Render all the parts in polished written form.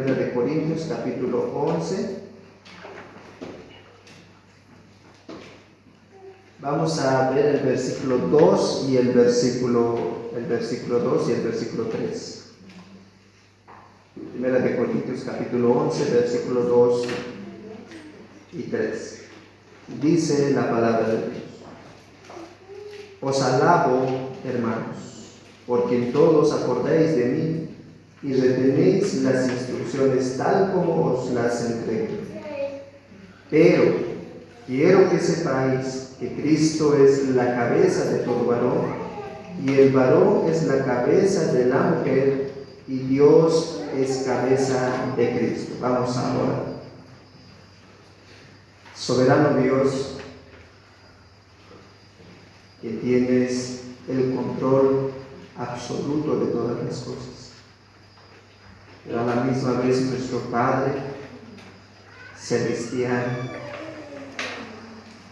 Primera de Corintios, capítulo 11. Vamos a ver el versículo 2 y el versículo 2 y el versículo 3. Primera de Corintios, capítulo 11, versículo 2 y 3. Dice la palabra de Dios: Os alabo, hermanos, porque en todos acordáis de mí y retenéis las instrucciones tal como os las entregué. Pero quiero que sepáis que Cristo es la cabeza de todo varón, y el varón es la cabeza de la mujer, y Dios es cabeza de Cristo. Vamos a orar. Soberano Dios, que tienes el control absoluto de todas las cosas, pero a la misma vez nuestro Padre celestial,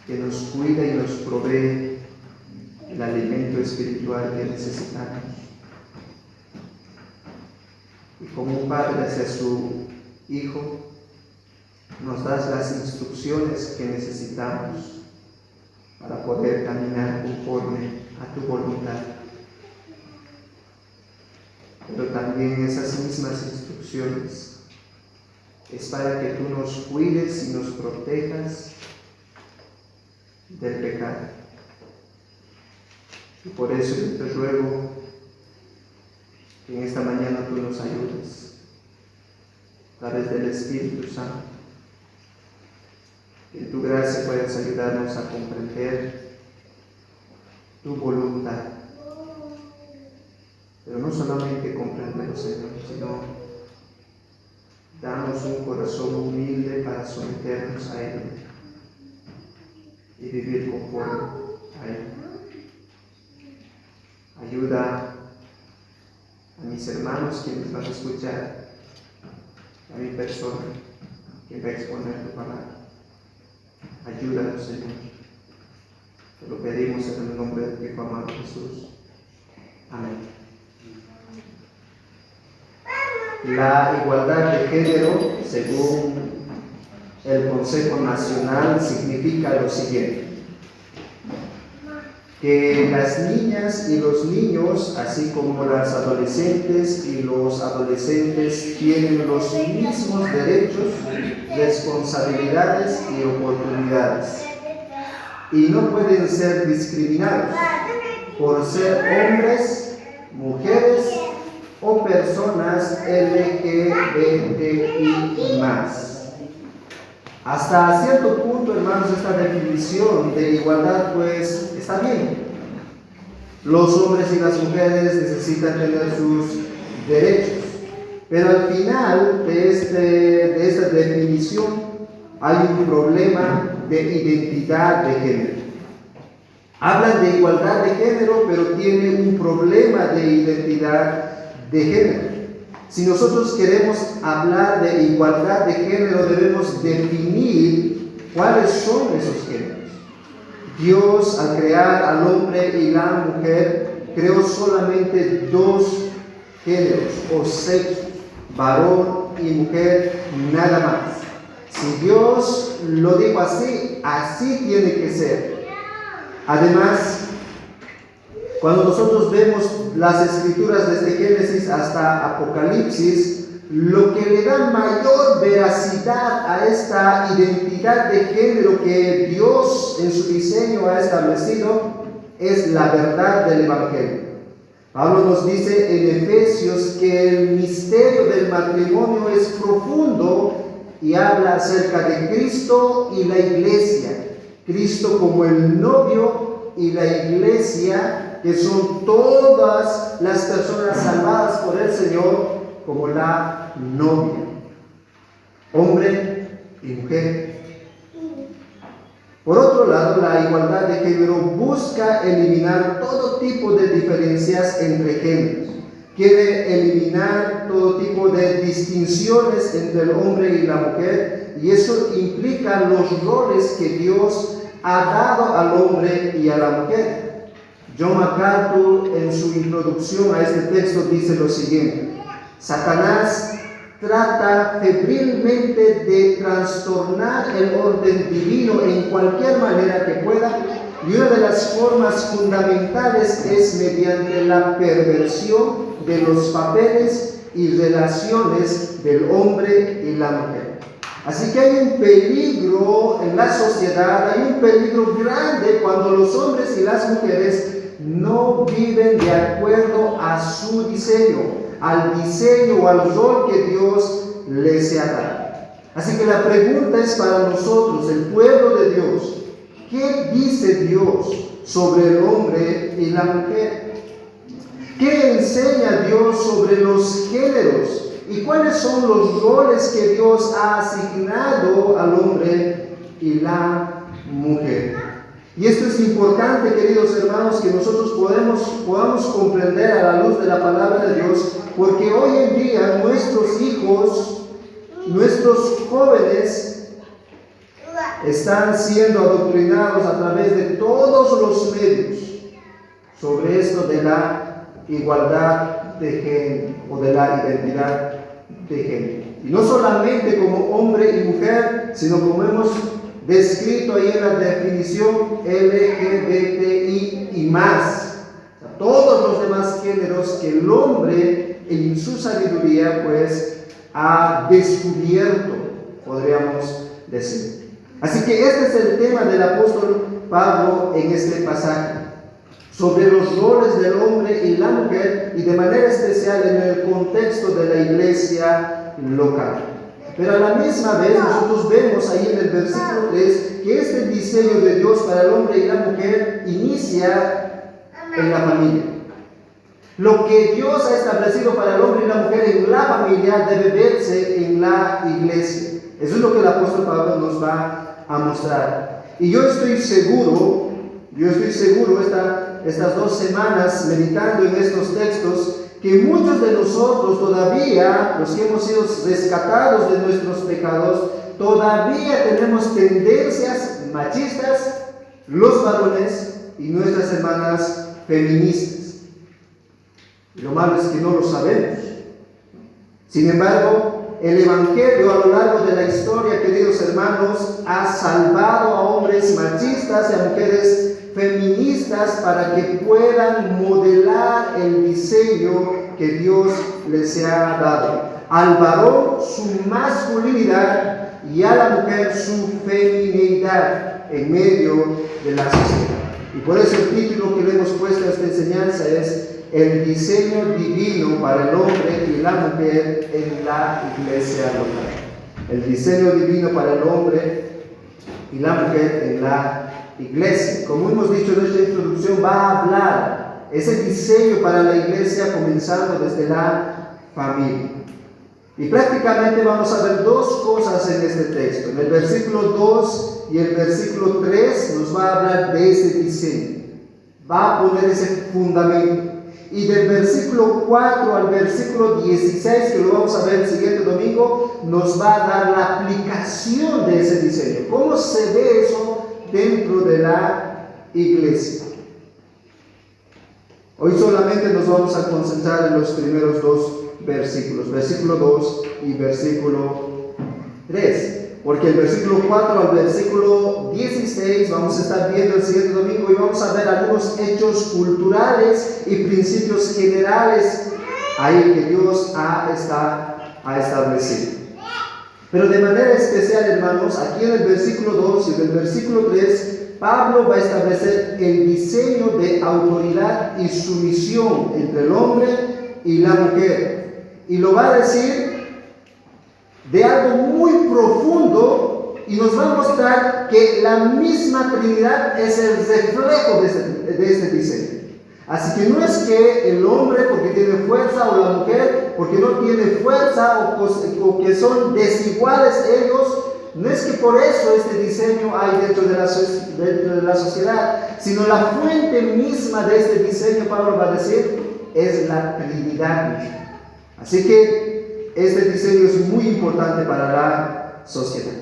que nos cuida y nos provee el alimento espiritual que necesitamos. Y como un padre hacia su hijo, nos das las instrucciones que necesitamos para poder caminar conforme a tu voluntad. Pero también esas mismas instrucciones es para que tú nos cuides y nos protejas del pecado. Y por eso yo te ruego que en esta mañana tú nos ayudes a través del Espíritu Santo, que en tu gracia puedas ayudarnos a comprender tu voluntad, pero no solamente comprenderlo, Señor, sino danos un corazón humilde para someternos a Él y vivir conforme a Él. Ayuda a mis hermanos quienes van a escuchar, a mi persona que va a exponer tu palabra. Ayúdanos, Señor. Te lo pedimos en el nombre de tu Hijo amado Jesús. Amén. La igualdad de género, según el Consejo Nacional, significa lo siguiente: que las niñas y los niños, así como las adolescentes y los adolescentes, tienen los mismos derechos, responsabilidades y oportunidades, y no pueden ser discriminados por ser hombres, mujeres o personas LGBTI+. Hasta cierto punto, hermanos, esta definición de igualdad pues está bien. Los hombres y las mujeres necesitan tener sus derechos, pero al final de esta definición hay un problema de identidad de género. Hablan de igualdad de género, pero tiene un problema de identidad de género. Si nosotros queremos hablar de igualdad de género, debemos definir cuáles son esos géneros. Dios, al crear al hombre y la mujer, creó solamente dos géneros o sexos, varón y mujer, nada más. Si Dios lo dijo así, así tiene que ser. Además, cuando nosotros vemos las escrituras desde Génesis hasta Apocalipsis, lo que le da mayor veracidad a esta identidad de género que Dios en su diseño ha establecido es la verdad del Evangelio. Pablo nos dice en Efesios que el misterio del matrimonio es profundo y habla acerca de Cristo y la iglesia. Cristo como el novio y la iglesia, que son todas las personas salvadas por el Señor, como la novia, hombre y mujer. Por otro lado, la igualdad de género busca eliminar todo tipo de diferencias entre géneros. Quiere eliminar todo tipo de distinciones entre el hombre y la mujer, y eso implica los roles que Dios ha dado al hombre y a la mujer. John MacArthur, en su introducción a este texto, dice lo siguiente: Satanás trata febrilmente de trastornar el orden divino en cualquier manera que pueda, y una de las formas fundamentales es mediante la perversión de los papeles y relaciones del hombre y la mujer. Así que hay un peligro en la sociedad, hay un peligro grande cuando los hombres y las mujeres no viven de acuerdo a su diseño, al diseño o al rol que Dios les ha dado. Así que la pregunta es para nosotros, el pueblo de Dios: ¿qué dice Dios sobre el hombre y la mujer? ¿Qué enseña Dios sobre los géneros? ¿Y cuáles son los roles que Dios ha asignado al hombre y la mujer? Y esto es importante, queridos hermanos, que nosotros podamos comprender a la luz de la palabra de Dios, porque hoy en día nuestros hijos, nuestros jóvenes, están siendo adoctrinados a través de todos los medios sobre esto de la igualdad de género o de la identidad de género. Y no solamente como hombre y mujer, sino como hemos descrito ahí en la definición LGBTI y más. O sea, todos los demás géneros que el hombre en su sabiduría pues ha descubierto, podríamos decir. Así que este es el tema del apóstol Pablo en este pasaje, sobre los roles del hombre y la mujer, y de manera especial en el contexto de la iglesia local. Pero a la misma vez nosotros vemos ahí en el versículo 3 que este diseño de Dios para el hombre y la mujer inicia en la familia. Lo que Dios ha establecido para el hombre y la mujer en la familia debe verse en la iglesia. Eso es lo que el apóstol Pablo nos va a mostrar. Y yo estoy seguro estas 2 semanas meditando en estos textos, que muchos de nosotros todavía, los que hemos sido rescatados de nuestros pecados, todavía tenemos tendencias machistas, los varones y nuestras hermanas feministas. Y lo malo es que no lo sabemos. Sin embargo, el Evangelio a lo largo de la historia, queridos hermanos, ha salvado a hombres machistas y a mujeres feministas para que puedan modelar el diseño que Dios les ha dado. Al varón su masculinidad y a la mujer su feminidad en medio de la sociedad. Y por eso el título que le hemos puesto a esta enseñanza es el diseño divino para el hombre y la mujer en la iglesia local. El diseño divino para el hombre y la mujer en la iglesia. Como hemos dicho en nuestra introducción, va a hablar ese diseño para la iglesia comenzando desde la familia. Y prácticamente vamos a ver 2 cosas en este texto. En el versículo 2 y el versículo 3 nos va a hablar de ese diseño. Va a poner ese fundamento. Y del versículo 4 al versículo 16, que lo vamos a ver el siguiente domingo, nos va a dar la aplicación de ese diseño. ¿Cómo se ve eso dentro de la iglesia? Hoy solamente nos vamos a concentrar en los primeros 2 versículos, versículo 2 y versículo 3. Porque el versículo 4 al versículo 16 vamos a estar viendo el siguiente domingo y vamos a ver algunos hechos culturales y principios generales ahí que Dios ha establecido. Pero de manera especial, hermanos, aquí en el versículo 2 y en el versículo 3, Pablo va a establecer el diseño de autoridad y sumisión entre el hombre y la mujer. Y lo va a decir de algo muy profundo y nos va a mostrar que la misma Trinidad es el reflejo de este diseño. Así que no es que el hombre porque tiene fuerza o la mujer porque no tiene fuerza o que son desiguales ellos, no es que por eso este diseño hay dentro de la sociedad, sino la fuente misma de este diseño, Pablo va a decir, es la Trinidad. Así que este diseño es muy importante para la sociedad.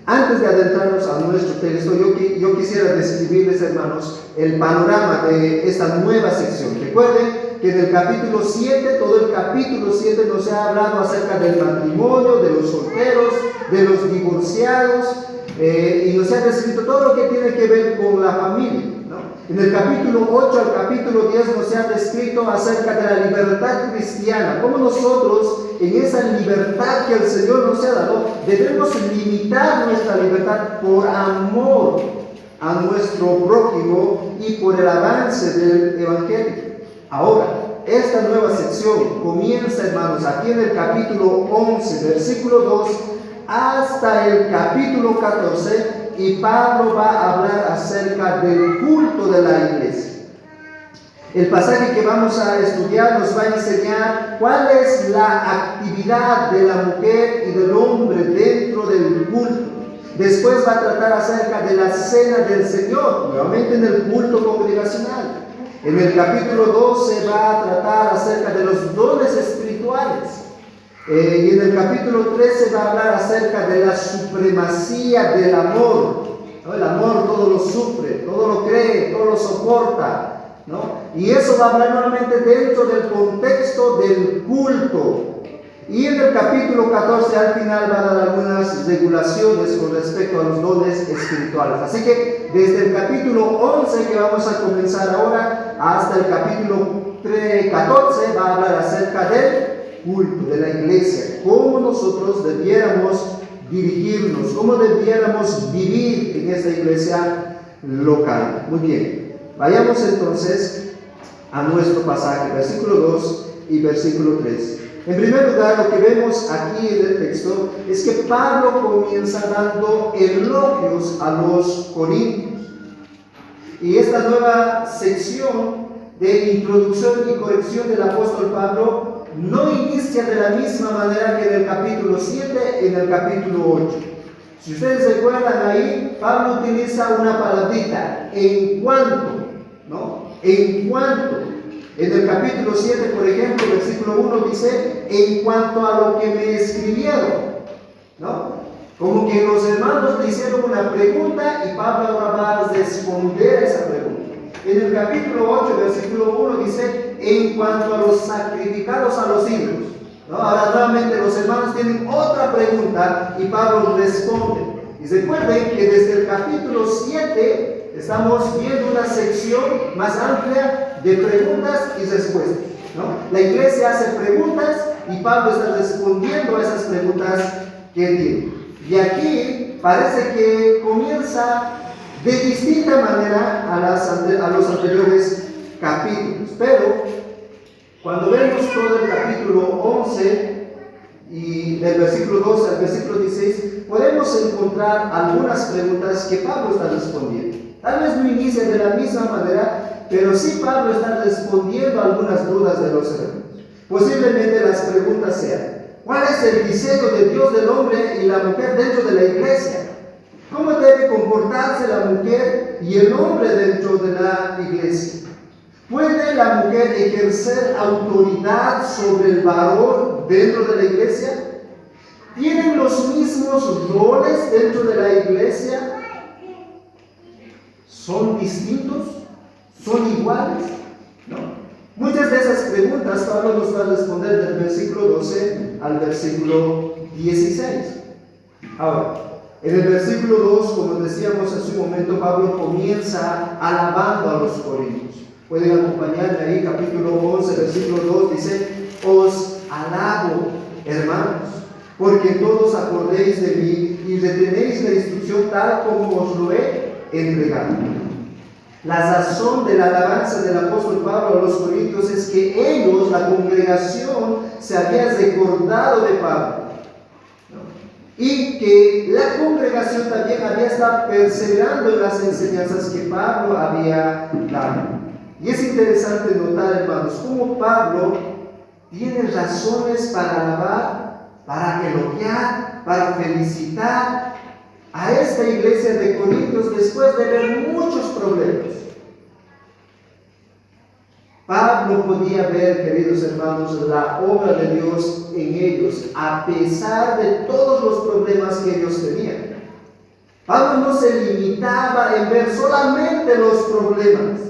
Antes de adentrarnos a nuestro texto, yo quisiera describirles, hermanos, el panorama de esta nueva sección. Recuerden que en el capítulo 7, todo el capítulo 7 nos ha hablado acerca del matrimonio, de los solteros, de los divorciados, y nos ha descrito todo lo que tiene que ver con la familia, ¿no? En el capítulo 8 al capítulo 10 nos ha descrito acerca de la libertad cristiana, cómo nosotros en esa libertad que el Señor nos ha dado, debemos limitar nuestra libertad por amor a nuestro prójimo y por el avance del Evangelio. Ahora, esta nueva sección comienza, hermanos, aquí en el capítulo 11, versículo 2, hasta el capítulo 14, y Pablo va a hablar acerca del culto de la iglesia. El pasaje que vamos a estudiar nos va a enseñar cuál es la actividad de la mujer y del hombre dentro del culto. Después va a tratar acerca de la cena del Señor, nuevamente en el culto congregacional. En el capítulo 12 va a tratar acerca de los dones espirituales. Y en el capítulo 13 va a hablar acerca de la supremacía del amor, ¿no? El amor todo lo sufre, todo lo cree, todo lo soporta, ¿no? Y eso va a hablar nuevamente dentro del contexto del culto. Y en el capítulo 14 al final va a dar algunas regulaciones con respecto a los dones espirituales. Así que desde el capítulo 11 que vamos a comenzar ahora hasta el capítulo 14 va a hablar acerca del culto de la iglesia, cómo nosotros debiéramos dirigirnos, cómo debiéramos vivir en esta iglesia local. Muy bien, vayamos entonces a nuestro pasaje, versículo 2 y versículo 3. En primer lugar, lo que vemos aquí en el texto es que Pablo comienza dando elogios a los corintios. Y esta nueva sección de introducción y corrección del apóstol Pablo no inicia de la misma manera que en el capítulo 7, en el capítulo 8. Si ustedes recuerdan ahí, Pablo utiliza una palabrita, en cuanto, ¿no? En cuanto. En el capítulo 7, por ejemplo, versículo 1 dice, en cuanto a lo que me escribieron, ¿no? Como que los hermanos le hicieron una pregunta y Pablo ahora va a responder esa pregunta. En el capítulo 8, versículo 1 dice, en cuanto a los sacrificados a los ídolos, ¿no? Ahora nuevamente los hermanos tienen otra pregunta y Pablo responde. Y recuerden que desde el capítulo 7 estamos viendo una sección más amplia de preguntas y respuestas, ¿no? La iglesia hace preguntas y Pablo está respondiendo a esas preguntas que tiene. Y aquí parece que comienza de distinta manera a los anteriores capítulos. Pero cuando vemos todo el capítulo 11 y del versículo 12 al versículo 16, podemos encontrar algunas preguntas que Pablo está respondiendo. Tal vez no inicia de la misma manera, pero sí Pablo está respondiendo a algunas dudas de los hermanos. Posiblemente las preguntas sean: ¿cuál es el diseño de Dios del hombre y la mujer dentro de la iglesia? ¿Cómo debe comportarse la mujer y el hombre dentro de la iglesia? ¿Puede la mujer ejercer autoridad sobre el varón dentro de la iglesia? ¿Tienen los mismos roles dentro de la iglesia? ¿Son distintos? ¿Son iguales? ¿No? Muchas de esas preguntas Pablo nos va a responder del versículo 12 al versículo 16. Ahora, en el versículo 2, como decíamos hace un momento, Pablo comienza alabando a los corintios. Pueden acompañarme ahí, capítulo 11, versículo 2, dice: os alabo, hermanos, porque todos acordéis de mí y retenéis la instrucción tal como os lo he entregado. La razón de la alabanza del apóstol Pablo a los corintios es que ellos, la congregación, se había recordado de Pablo, ¿no? Y que la congregación también había estado perseverando en las enseñanzas que Pablo había dado. Y es interesante notar, hermanos, cómo Pablo tiene razones para alabar, para elogiar, para felicitar a esta iglesia de Corintios después de ver muchos problemas. Pablo podía ver, queridos hermanos, la obra de Dios en ellos, a pesar de todos los problemas que ellos tenían. Pablo no se limitaba en ver solamente los problemas,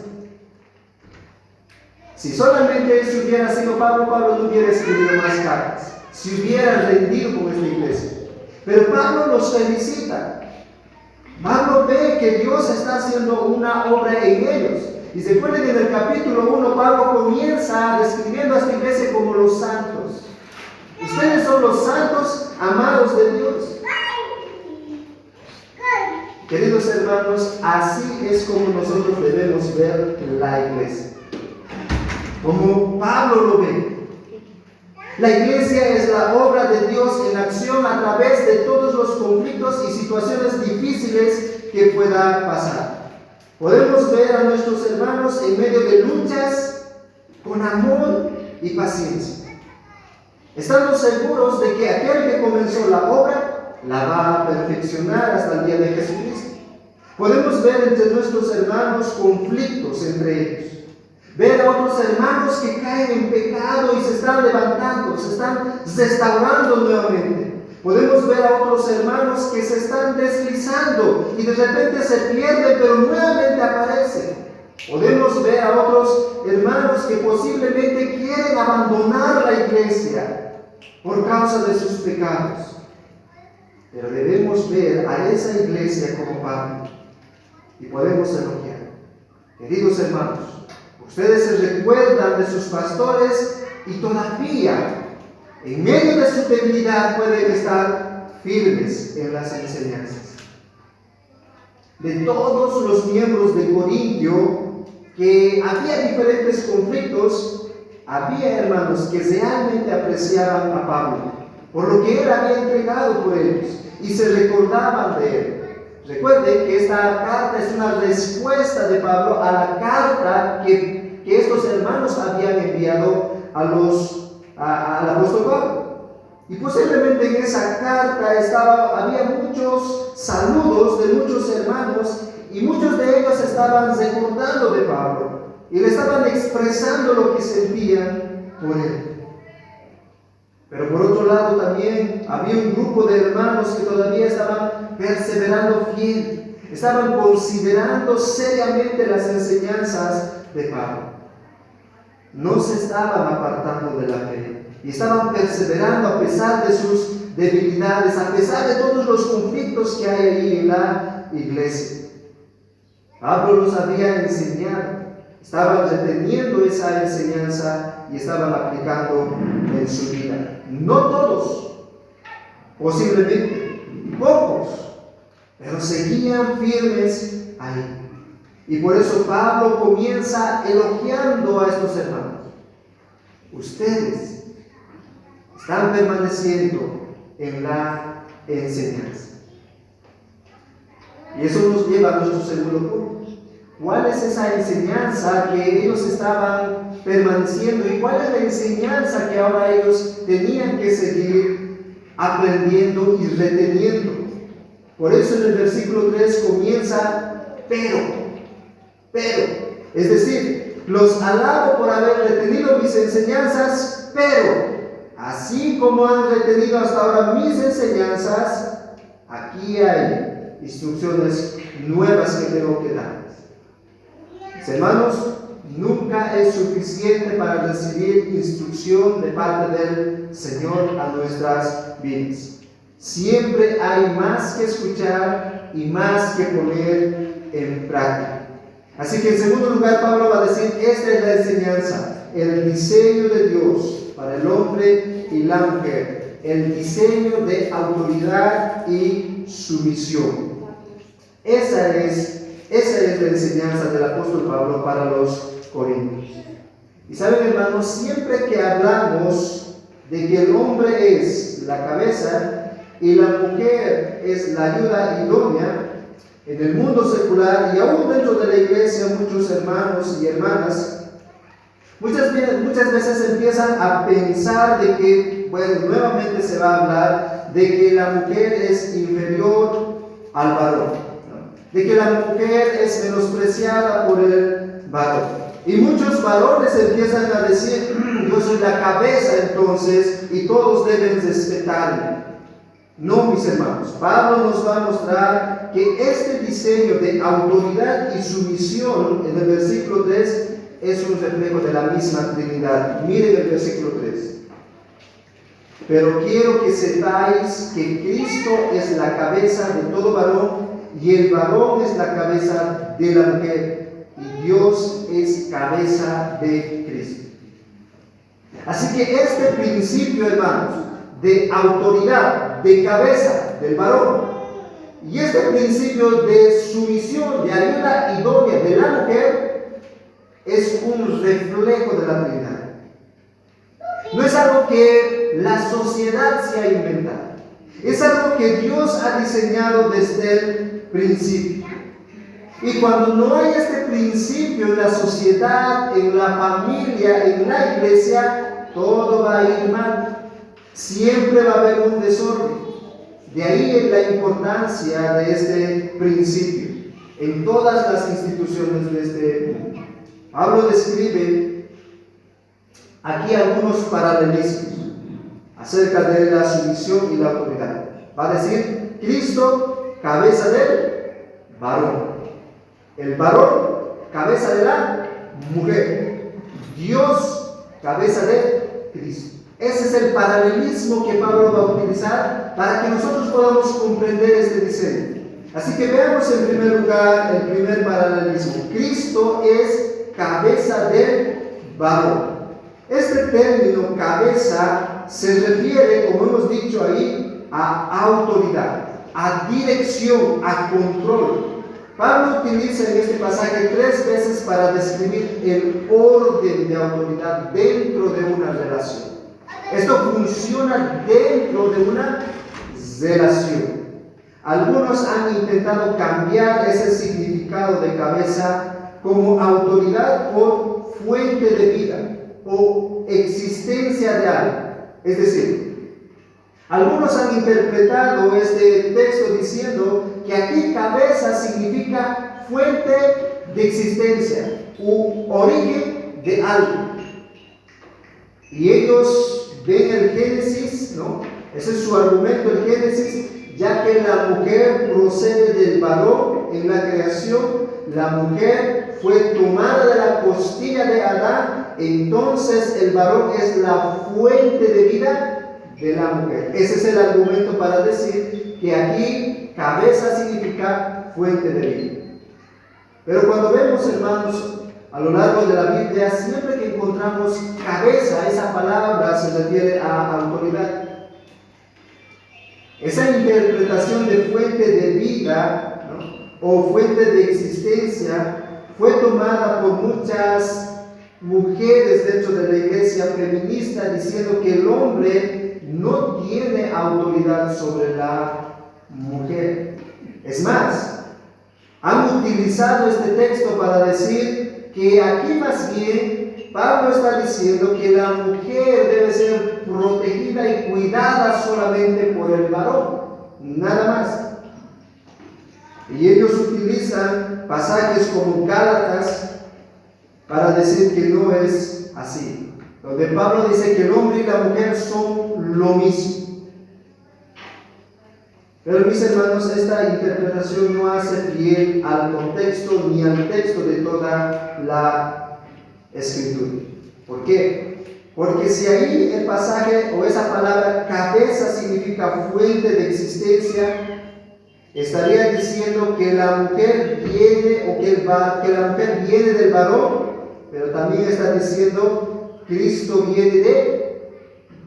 Si solamente eso hubiera sido Pablo, Pablo no hubiera escrito más cartas, si hubiera rendido con esta iglesia. Pero Pablo los felicita. Pablo ve que Dios está haciendo una obra en ellos. Y se acuerdan en el capítulo 1, Pablo comienza describiendo a esta iglesia como los santos. Ustedes son los santos amados de Dios. Queridos hermanos, así es como nosotros debemos ver la iglesia. Como Pablo lo ve. La iglesia es la obra de Dios en acción a través de todos los conflictos y situaciones difíciles que pueda pasar. Podemos ver a nuestros hermanos en medio de luchas con amor y paciencia. Estamos seguros de que aquel que comenzó la obra la va a perfeccionar hasta el día de Jesucristo. Podemos ver entre nuestros hermanos conflictos entre ellos. Ver a otros hermanos que caen en pecado y se están levantando, se están restaurando nuevamente. Podemos ver a otros hermanos que se están deslizando y de repente se pierden, pero nuevamente aparecen. Podemos ver a otros hermanos que posiblemente quieren abandonar la iglesia por causa de sus pecados. Pero debemos ver a esa iglesia como Pablo y podemos elogiar. Queridos hermanos, ustedes se recuerdan de sus pastores y todavía, en medio de su debilidad, pueden estar firmes en las enseñanzas. De todos los miembros de Corintio, que había diferentes conflictos, había hermanos que realmente apreciaban a Pablo, por lo que él había entregado por ellos, y se recordaban de él. Recuerden que esta carta es una respuesta de Pablo a la carta que estos hermanos habían enviado al apóstol Pablo. Y posiblemente en esa carta había muchos saludos de muchos hermanos y muchos de ellos estaban recordando de Pablo y le estaban expresando lo que sentían por él. Pero por otro lado también había un grupo de hermanos que todavía estaban perseverando fiel, estaban considerando seriamente las enseñanzas de Pablo. No se estaban apartando de la fe y estaban perseverando a pesar de sus debilidades, a pesar de todos los conflictos que hay ahí en la iglesia. Pablo los había enseñado, estaban reteniendo esa enseñanza y estaban aplicando en su vida. No todos, posiblemente pocos, pero seguían firmes ahí. Y por eso Pablo comienza elogiando a estos hermanos. Ustedes están permaneciendo en la enseñanza. Y eso nos lleva a nuestro segundo punto. ¿Cuál es esa enseñanza que ellos estaban permaneciendo y cuál es la enseñanza que ahora ellos tenían que seguir aprendiendo y reteniendo? Por eso en el versículo 3 comienza pero, es decir, los alabo por haber retenido mis enseñanzas, pero así como han retenido hasta ahora mis enseñanzas, aquí hay instrucciones nuevas que tengo que darles. Hermanos, nunca es suficiente para recibir instrucción de parte del Señor a nuestras vidas. Siempre hay más que escuchar y más que poner en práctica. Así que en segundo lugar, Pablo va a decir, esta es la enseñanza, el diseño de Dios para el hombre y la mujer, el diseño de autoridad y sumisión. Esa es la enseñanza del apóstol Pablo para los corintios. Y saben, hermanos, siempre que hablamos de que el hombre es la cabeza y la mujer es la ayuda idónea, en el mundo secular y aún dentro de la iglesia, muchos hermanos y hermanas muchas veces empiezan a pensar de que, bueno, nuevamente se va a hablar de que la mujer es inferior al varón, ¿no? De que la mujer es menospreciada por el varón. Y muchos varones empiezan a decir, yo soy la cabeza entonces y todos deben respetarme. No, mis hermanos, Pablo nos va a mostrar que este diseño de autoridad y sumisión en el versículo 3 es un reflejo de la misma Trinidad. Miren el versículo 3. Pero quiero que sepáis que Cristo es la cabeza de todo varón, y el varón es la cabeza de la mujer, y Dios es cabeza de Cristo. Así que este principio, hermanos, de autoridad, de cabeza del varón, y este principio de sumisión, de ayuda idónea de la mujer, es un reflejo de la Trinidad. No es algo que la sociedad se ha inventado. Es algo que Dios ha diseñado desde el principio. Y cuando no hay este principio en la sociedad, en la familia, en la iglesia, todo va a ir mal. Siempre va a haber un desorden. De ahí la importancia de este principio en todas las instituciones de este mundo. Pablo describe aquí algunos paralelismos acerca de la sumisión y la autoridad. Va a decir, Cristo, cabeza del varón. El varón, cabeza de la mujer. Dios, cabeza de Cristo. Ese es el paralelismo que Pablo va a utilizar para que nosotros podamos comprender este diseño. Así que veamos en primer lugar el primer paralelismo. Cristo es cabeza del varón. Este término cabeza se refiere, como hemos dicho ahí, a autoridad, a dirección, a control. Pablo utiliza en este pasaje 3 veces para describir el orden de autoridad dentro de una relación. Esto funciona dentro de una relación. Algunos han intentado cambiar ese significado de cabeza como autoridad por fuente de vida o existencia de algo. Es decir, algunos han interpretado este texto diciendo que aquí cabeza significa fuente de existencia u origen de algo. Y ellos ven el Génesis, ¿no? Ese es su argumento, el Génesis, ya que la mujer procede del varón en la creación, la mujer fue tomada de la costilla de Adán, entonces el varón es la fuente de vida de la mujer. Ese es el argumento para decir que aquí cabeza significa fuente de vida. Pero cuando vemos, hermanos, a lo largo de la Biblia, siempre que encontramos cabeza, esa palabra se refiere a autoridad. Esa interpretación de fuente de vida, ¿no?, o fuente de existencia fue tomada por muchas mujeres dentro de la iglesia feminista, diciendo que el hombre no tiene autoridad sobre la mujer. Es más, han utilizado este texto para decir que aquí más bien Pablo está diciendo que la mujer debe ser protegida y cuidada solamente por el varón, nada más. Y ellos utilizan pasajes como Gálatas para decir que no es así, donde Pablo dice que el hombre y la mujer son lo mismo. Pero mis hermanos, esta interpretación no hace fiel al contexto ni al texto de toda la Escritura. ¿Por qué? Porque si ahí el pasaje o esa palabra cabeza significa fuente de existencia, estaría diciendo que la mujer viene o que la mujer viene del varón, pero también está diciendo Cristo viene de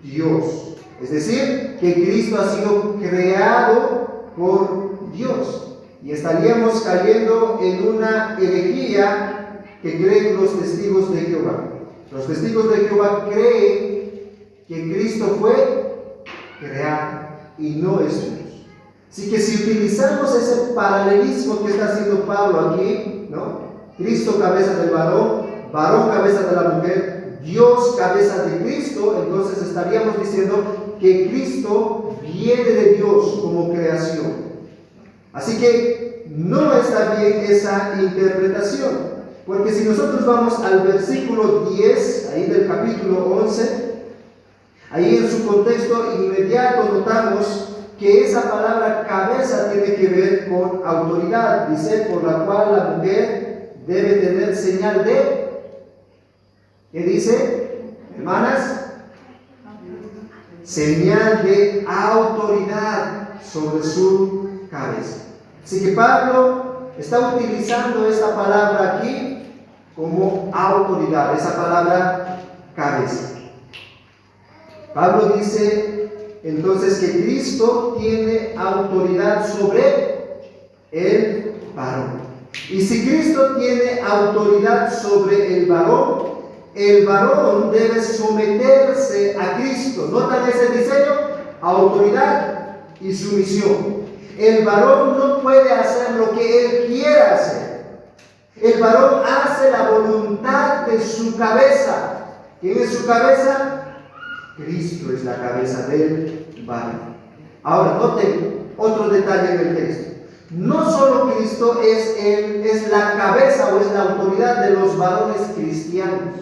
Dios. Es decir, que Cristo ha sido creado por Dios. Y estaríamos cayendo en una herejía que creen los testigos de Jehová. Los testigos de Jehová creen que Cristo fue creado y no es Dios. Así que si utilizamos ese paralelismo que está haciendo Pablo aquí, ¿no?, Cristo cabeza del varón, varón cabeza de la mujer, Dios cabeza de Cristo, entonces estaríamos diciendo que Cristo viene de Dios como creación. Así que no está bien esa interpretación, porque si nosotros vamos al versículo 10, ahí del capítulo 11, ahí en su contexto inmediato notamos que esa palabra cabeza tiene que ver con autoridad. Dice, por la cual la mujer debe tener señal de ¿Qué dice, hermanas? Señal de autoridad sobre su cabeza. Así que Pablo está utilizando esta palabra aquí como autoridad, esa palabra cabeza. Pablo dice entonces que Cristo tiene autoridad sobre el varón. Y si Cristo tiene autoridad sobre el varón debe someterse a Cristo. ¿Notan ese diseño? Autoridad y sumisión. El varón no puede hacer lo que él quiera hacer. El varón hace la voluntad de su cabeza. ¿Quién es su cabeza? Cristo es la cabeza del varón. Ahora, noten otro detalle en el texto. No solo Cristo es la cabeza o es la autoridad de los varones cristianos,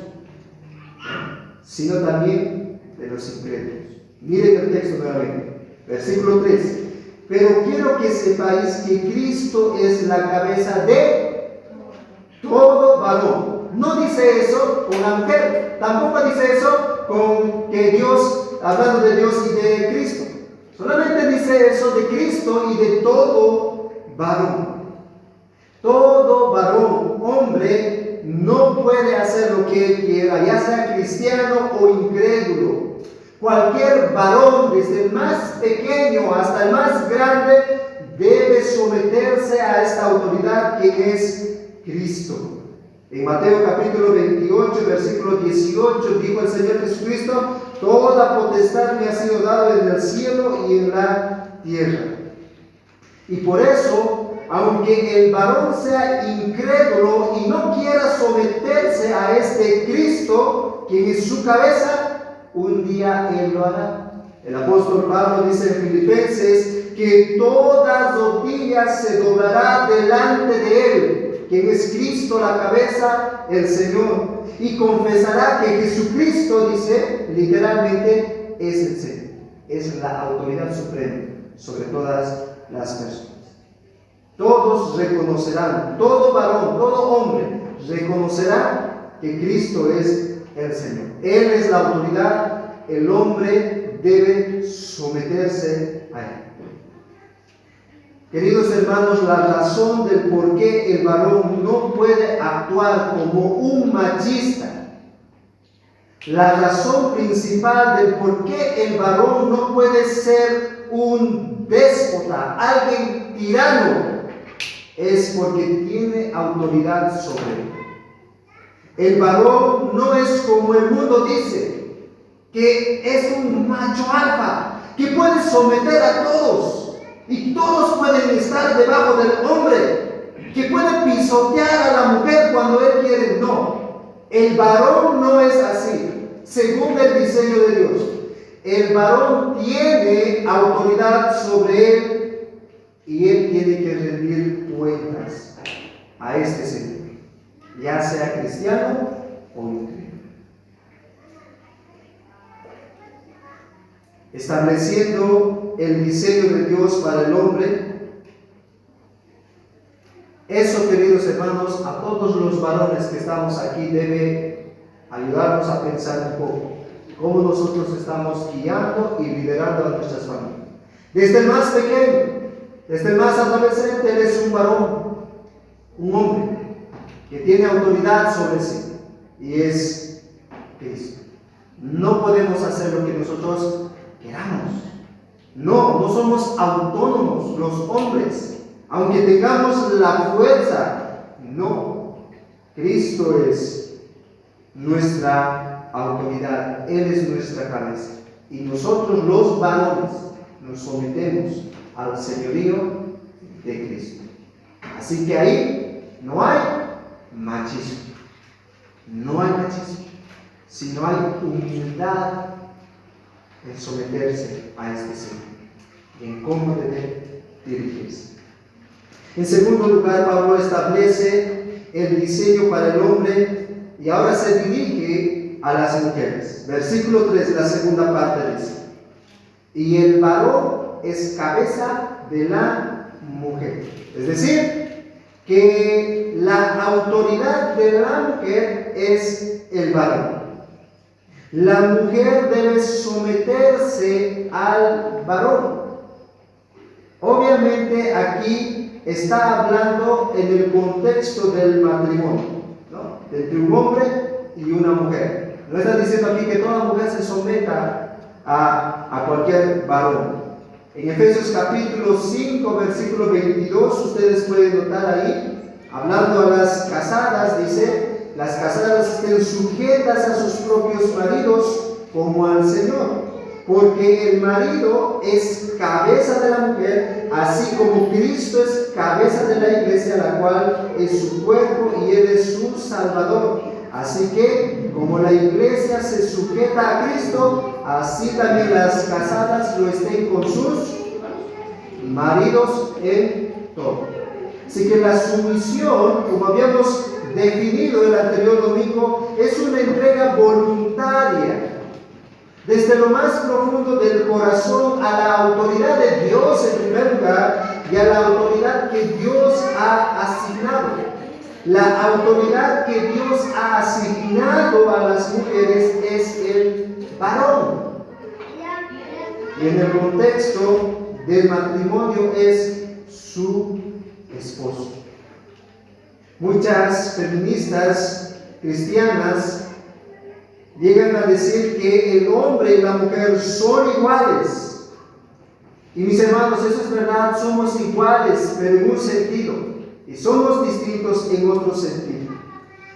sino también de los incrédulos. Miren el texto nuevamente, versículo 3. Pero quiero que sepáis que Cristo es la cabeza de todo varón. No dice eso con la mujer, tampoco dice eso con que Dios, hablando de Dios y de Cristo. Solamente dice eso de Cristo y de todo varón. Todo varón, hombre, no puede hacer lo que él quiera, ya sea cristiano o incrédulo. Cualquier varón, desde el más pequeño hasta el más grande, debe someterse a esta autoridad que es Cristo. En Mateo capítulo 28, versículo 18, dijo el Señor Jesucristo: toda potestad me ha sido dada en el cielo y en la tierra. Y por eso, aunque el varón sea incrédulo y no quiera someterse a este Cristo, quien es su cabeza, un día él lo hará. El apóstol Pablo dice en Filipenses que toda rodilla se doblará delante de él, quien es Cristo la cabeza, el Señor, y confesará que Jesucristo, dice literalmente, es el Señor, es la autoridad suprema sobre todas las personas. Todos reconocerán, todo varón, todo hombre reconocerá que Cristo es el Señor. Él es la autoridad, el hombre debe someterse a él. Queridos hermanos, la razón del por qué el varón no puede actuar como un machista, la razón principal del por qué el varón no puede ser un déspota, alguien tirano, es porque tiene autoridad sobre él. El varón no es como el mundo dice, que es un macho alfa, que puede someter a todos. Y todos pueden estar debajo del hombre, que puede pisotear a la mujer cuando él quiere. No, el varón no es así, según el diseño de Dios. El varón tiene autoridad sobre él y él tiene que rendir cuentas a este Señor, ya sea cristiano o incrédulo. Estableciendo el diseño de Dios para el hombre. Eso, queridos hermanos, a todos los varones que estamos aquí debe ayudarnos a pensar un poco cómo nosotros estamos guiando y liderando a nuestras familias. Desde el más pequeño, desde el más adolescente, él es un varón, un hombre que tiene autoridad sobre sí, y es Cristo. No podemos hacer lo que nosotros queramos. No somos autónomos los hombres, aunque tengamos la fuerza. No, Cristo es nuestra autoridad, Él es nuestra cabeza, y nosotros los varones nos sometemos al señorío de Cristo. Así que ahí no hay machismo, sino hay humildad en someterse a este Señor y en cómo debe dirigirse. En segundo lugar, Pablo establece el diseño para el hombre y ahora se dirige a las mujeres. Versículo 3, la segunda parte dice: y el varón es cabeza de la mujer. Es decir, que la autoridad de la mujer es el varón. La mujer debe someterse al varón. Obviamente aquí está hablando en el contexto del matrimonio, ¿no? Entre un hombre y una mujer. No está diciendo aquí que toda mujer se someta a cualquier varón. En Efesios capítulo 5, versículo 22, ustedes pueden notar ahí, hablando a las casadas, dice: las casadas estén sujetas a sus propios maridos como al Señor, porque el marido es cabeza de la mujer, así como Cristo es cabeza de la iglesia, la cual es su cuerpo y Él es su Salvador. Así que, como la iglesia se sujeta a Cristo, así también las casadas lo estén con sus maridos en todo. Así que la sumisión, como habíamos definido el anterior domingo, es una entrega voluntaria desde lo más profundo del corazón a la autoridad de Dios en primer lugar y a la autoridad que Dios ha asignado. La autoridad que Dios ha asignado a las mujeres es el varón. Y en el contexto del matrimonio es su esposo. Muchas feministas cristianas llegan a decir que el hombre y la mujer son iguales. Y mis hermanos, eso es verdad, somos iguales, pero en un sentido, y somos distintos en otro sentido.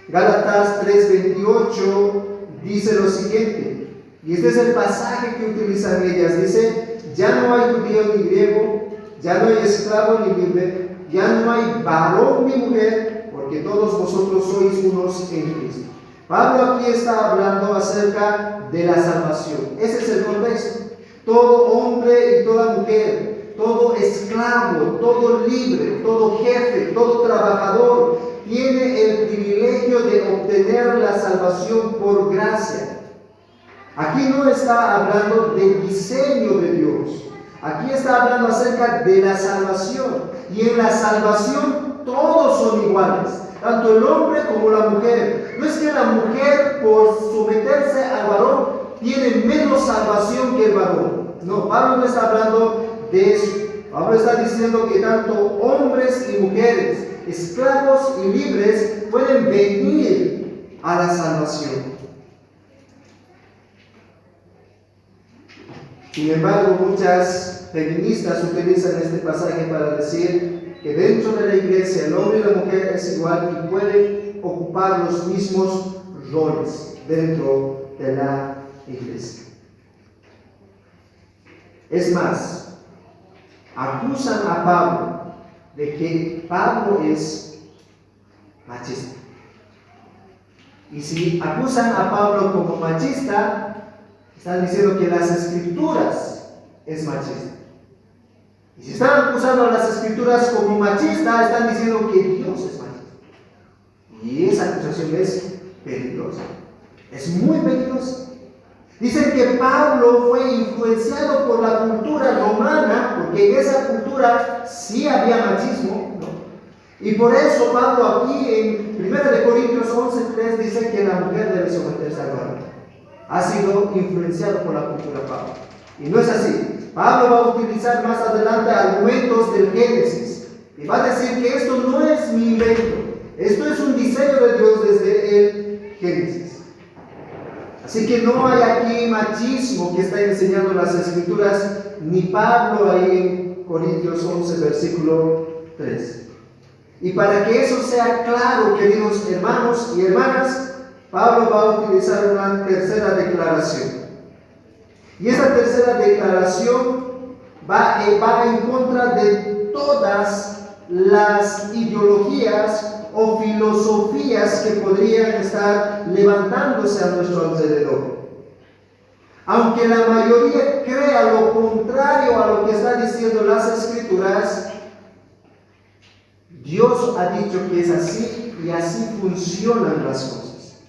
Gálatas 3:28 dice lo siguiente, y este es el pasaje que utilizan ellas, dice: ya no hay judío ni griego, ya no hay esclavo ni libre, ya no hay varón ni mujer, porque todos vosotros sois unos en Cristo. Pablo aquí está hablando acerca de la salvación. Ese es el contexto. Todo hombre y toda mujer, todo esclavo, todo libre, todo jefe, todo trabajador, tiene el privilegio de obtener la salvación por gracia. Aquí no está hablando del diseño de Dios. Aquí está hablando acerca de la salvación. Y en la salvación todos son iguales, tanto el hombre como la mujer. No es que la mujer, por someterse al varón, tiene menos salvación que el varón. No, Pablo no está hablando de eso. Pablo está diciendo que tanto hombres y mujeres, esclavos y libres, pueden venir a la salvación. Sin embargo, muchas feministas utilizan este pasaje para decir que dentro de la iglesia el hombre y la mujer es igual y pueden ocupar los mismos roles dentro de la iglesia. Es más, acusan a Pablo de que Pablo es machista. Y si acusan a Pablo como machista, están diciendo que las escrituras es machista. Y si están acusando a las escrituras como machista, están diciendo que Dios es machista. Y esa acusación es peligrosa. Es muy peligrosa. Dicen que Pablo fue influenciado por la cultura romana, porque en esa cultura sí había machismo, ¿no? Y por eso Pablo aquí en 1 Corintios 11:3 dice que la mujer debe someterse al varón. Ha sido influenciado por la cultura Pablo. Y no es así. Pablo va a utilizar más adelante argumentos del Génesis. Y va a decir que esto no es mi invento. Esto es un diseño de Dios desde el Génesis. Así que no hay aquí machismo que está enseñando las escrituras, ni Pablo ahí en Corintios 11, versículo 3. Y para que eso sea claro, queridos hermanos y hermanas, Pablo va a utilizar una tercera declaración. Y esa tercera declaración va en contra de todas las ideologías o filosofías que podrían estar levantándose a nuestro alrededor. Aunque la mayoría crea lo contrario a lo que están diciendo las escrituras, Dios ha dicho que es así y así funcionan las cosas.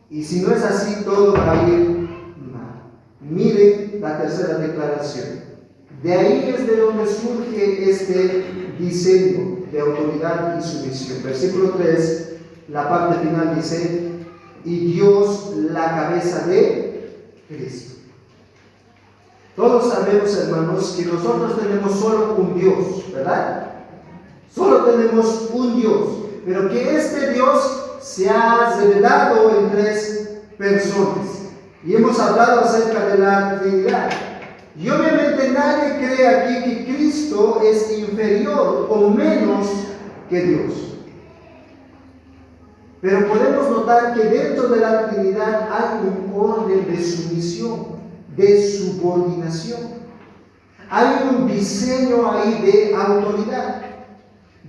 Y si no es así, todo va a ir mal. Mire la tercera declaración. De ahí es de donde surge este diseño de autoridad y sumisión. Versículo 3, la parte final dice: y Dios la cabeza de Cristo. Todos sabemos, hermanos, que nosotros tenemos solo un Dios, ¿verdad? Solo tenemos un Dios, pero que este Dios se ha revelado en tres personas. Y hemos hablado acerca de la Trinidad. Y obviamente nadie cree aquí que Cristo es inferior o menos que Dios. Pero podemos notar que dentro de la Trinidad hay un orden de sumisión, de subordinación. Hay un diseño ahí de autoridad.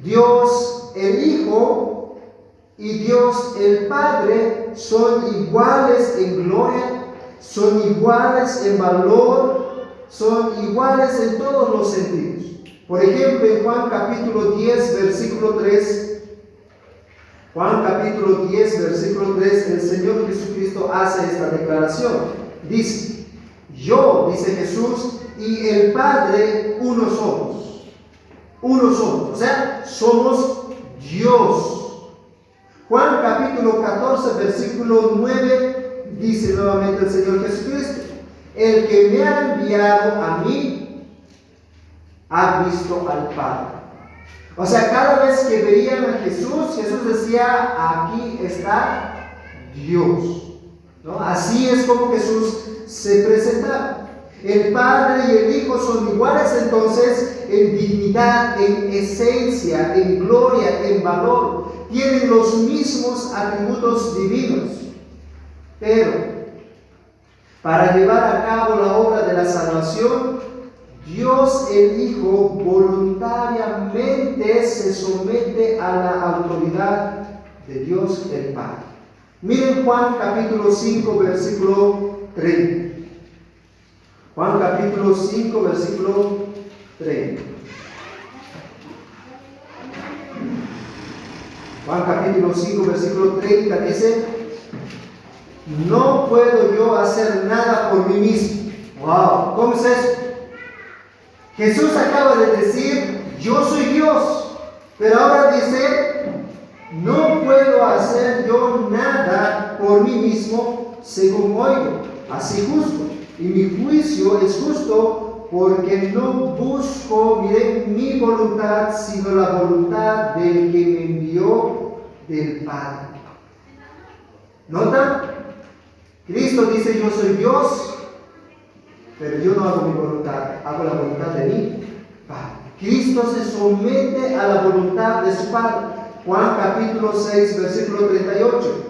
Dios el Hijo y Dios el Padre son iguales en gloria, son iguales en valor, son iguales en todos los sentidos. Por ejemplo, en Juan capítulo 10, versículo 3, Juan capítulo 10, versículo 3, el Señor Jesucristo hace esta declaración. Dice, yo, dice Jesús, y el Padre uno somos. Uno somos, o sea, somos Dios. Juan capítulo 14, versículo 9, dice nuevamente el Señor Jesucristo, el que me ha enviado a mí, ha visto al Padre. O sea, cada vez que veían a Jesús, Jesús decía, aquí está Dios, ¿no? Así es como Jesús se presentaba. El Padre y el Hijo son iguales entonces en dignidad, en esencia, en gloria, en valor. Tienen los mismos atributos divinos. Pero para llevar a cabo la obra de la salvación, Dios el Hijo voluntariamente se somete a la autoridad de Dios el Padre. Miren Juan capítulo 5, versículo 30. Juan capítulo 5, versículo 30. Juan capítulo 5, versículo 30 dice, no puedo yo hacer nada por mí mismo. Wow, ¿cómo es eso? Jesús acaba de decir, yo soy Dios, pero ahora dice, no puedo hacer yo nada por mí mismo según oigo, así justo. Y mi juicio es justo porque no busco, miren, mi voluntad, sino la voluntad del que me envió, del Padre. ¿Notan? Cristo dice, yo soy Dios, pero yo no hago mi voluntad, hago la voluntad de mi Padre. Cristo se somete a la voluntad de su Padre. Juan capítulo 6, versículo 38.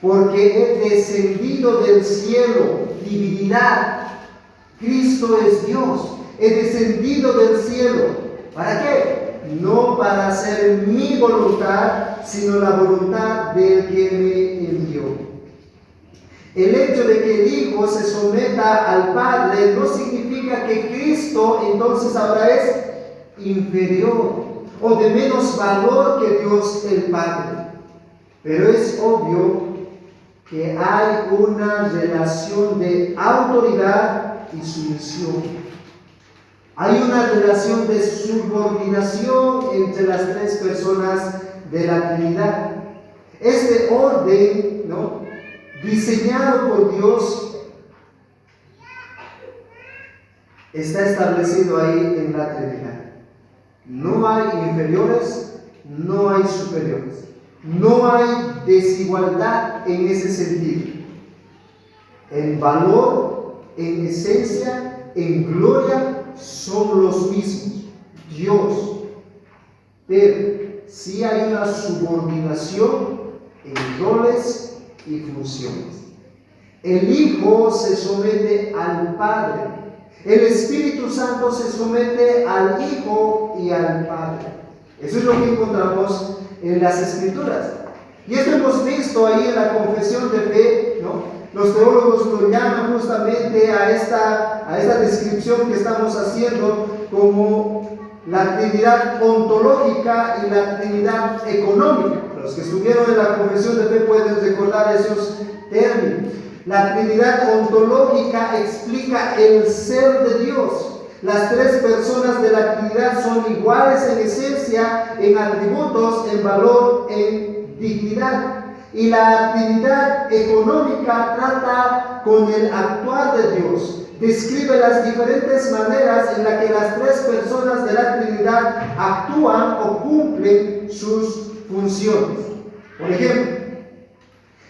Porque he descendido del cielo, divinidad. Cristo es Dios. He descendido del cielo. ¿Para qué? No para hacer mi voluntad, sino la voluntad del que me envió. El hecho de que el Hijo se someta al Padre no significa que Cristo entonces ahora es inferior o de menos valor que Dios el Padre. Pero es obvio que hay una relación de autoridad y sumisión. Hay una relación de subordinación entre las tres personas de la Trinidad. Este orden, ¿no?, diseñado por Dios, está establecido ahí en la Trinidad. No hay inferiores, no hay superiores. No hay desigualdad en ese sentido. En valor, en esencia, en gloria, son los mismos. Dios. Pero sí hay una subordinación en roles y funciones. El Hijo se somete al Padre. El Espíritu Santo se somete al Hijo y al Padre. Eso es lo que encontramos en las Escrituras. Y esto hemos visto ahí en la confesión de fe, ¿no? Los teólogos lo llaman justamente a esta descripción que estamos haciendo como la Trinidad ontológica y la Trinidad económica. Los que estuvieron en la confesión de fe pueden recordar esos términos. La Trinidad ontológica explica el ser de Dios. Las tres personas de la Trinidad son iguales en esencia, en atributos, en valor, en dignidad. Y la Trinidad económica trata con el actuar de Dios. Describe las diferentes maneras en las que las tres personas de la Trinidad actúan o cumplen sus funciones. Por ejemplo,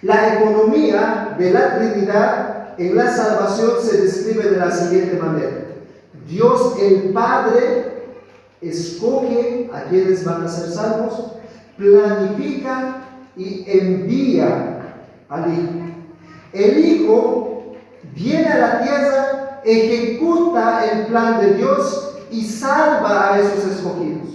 la economía de la Trinidad en la salvación se describe de la siguiente manera. Dios el Padre escoge a quienes van a ser salvos, planifica y envía al Hijo. El Hijo viene a la tierra, ejecuta el plan de Dios y salva a esos escogidos.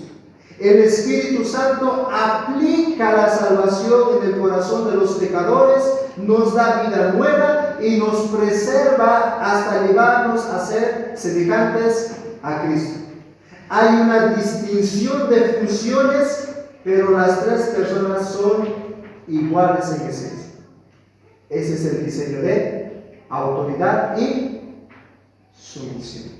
El Espíritu Santo aplica la salvación en el corazón de los pecadores, nos da vida nueva y nos preserva hasta llevarnos a ser semejantes a Cristo. Hay una distinción de funciones, pero las tres personas son iguales en esencia. Ese es el diseño de autoridad y sumisión.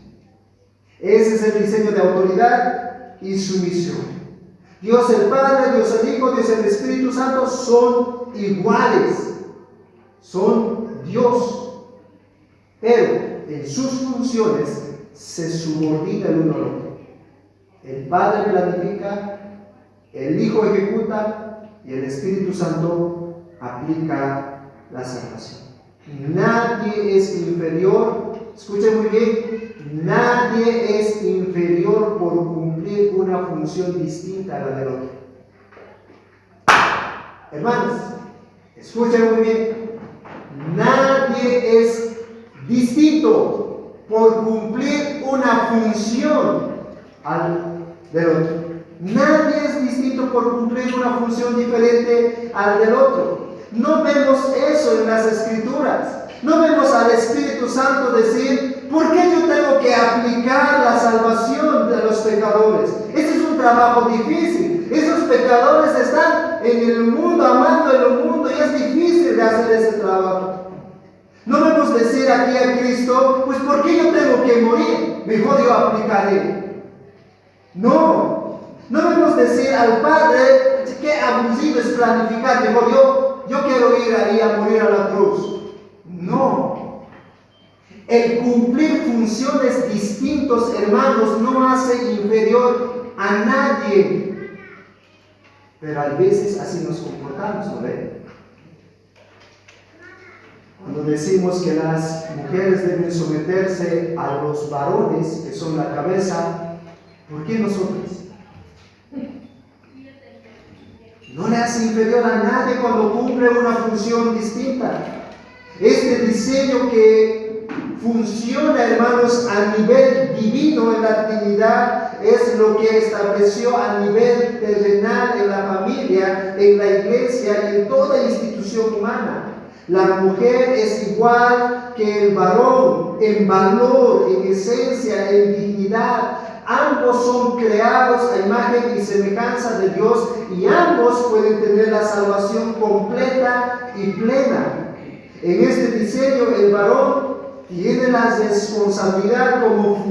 Ese es el diseño de autoridad y sumisión. Dios el Padre, Dios el Hijo, Dios el Espíritu Santo son iguales. Son Dios. Pero en sus funciones se subordina el uno al otro. El Padre planifica, el Hijo ejecuta y el Espíritu Santo aplica la salvación. Nadie es inferior, escuchen muy bien, nadie es inferior por cumplir una función distinta a la del otro. Hermanos, escuchen muy bien, nadie es distinto por cumplir una función del otro. Nadie es distinto por cumplir una función diferente al del otro. No vemos eso en las Escrituras. No vemos al Espíritu Santo decir, ¿por qué yo tengo que aplicar la salvación de los pecadores? Ese es un trabajo difícil. Esos pecadores están en el mundo, amando el mundo, y es difícil de hacer ese trabajo. No vemos decir aquí a Cristo, pues ¿por qué yo tengo que morir? Mejor yo aplicaré. No debemos decir al Padre, qué abusivo es planificar, mejor yo quiero ir ahí a morir a la cruz. No. El cumplir funciones distintas, hermanos, no hace inferior a nadie. Pero a veces así nos comportamos, ¿no ven? Cuando decimos que las mujeres deben someterse a los varones, que son la cabeza, ¿por qué nosotros? No le hace inferior a nadie cuando cumple una función distinta. Este diseño que funciona, hermanos, a nivel divino en la Trinidad es lo que estableció a nivel terrenal en la familia, en la iglesia y en toda institución humana. La mujer es igual que el varón en valor, en esencia, en dignidad. Ambos son creados a imagen y semejanza de Dios y ambos pueden tener la salvación completa y plena. En este diseño el varón tiene la responsabilidad como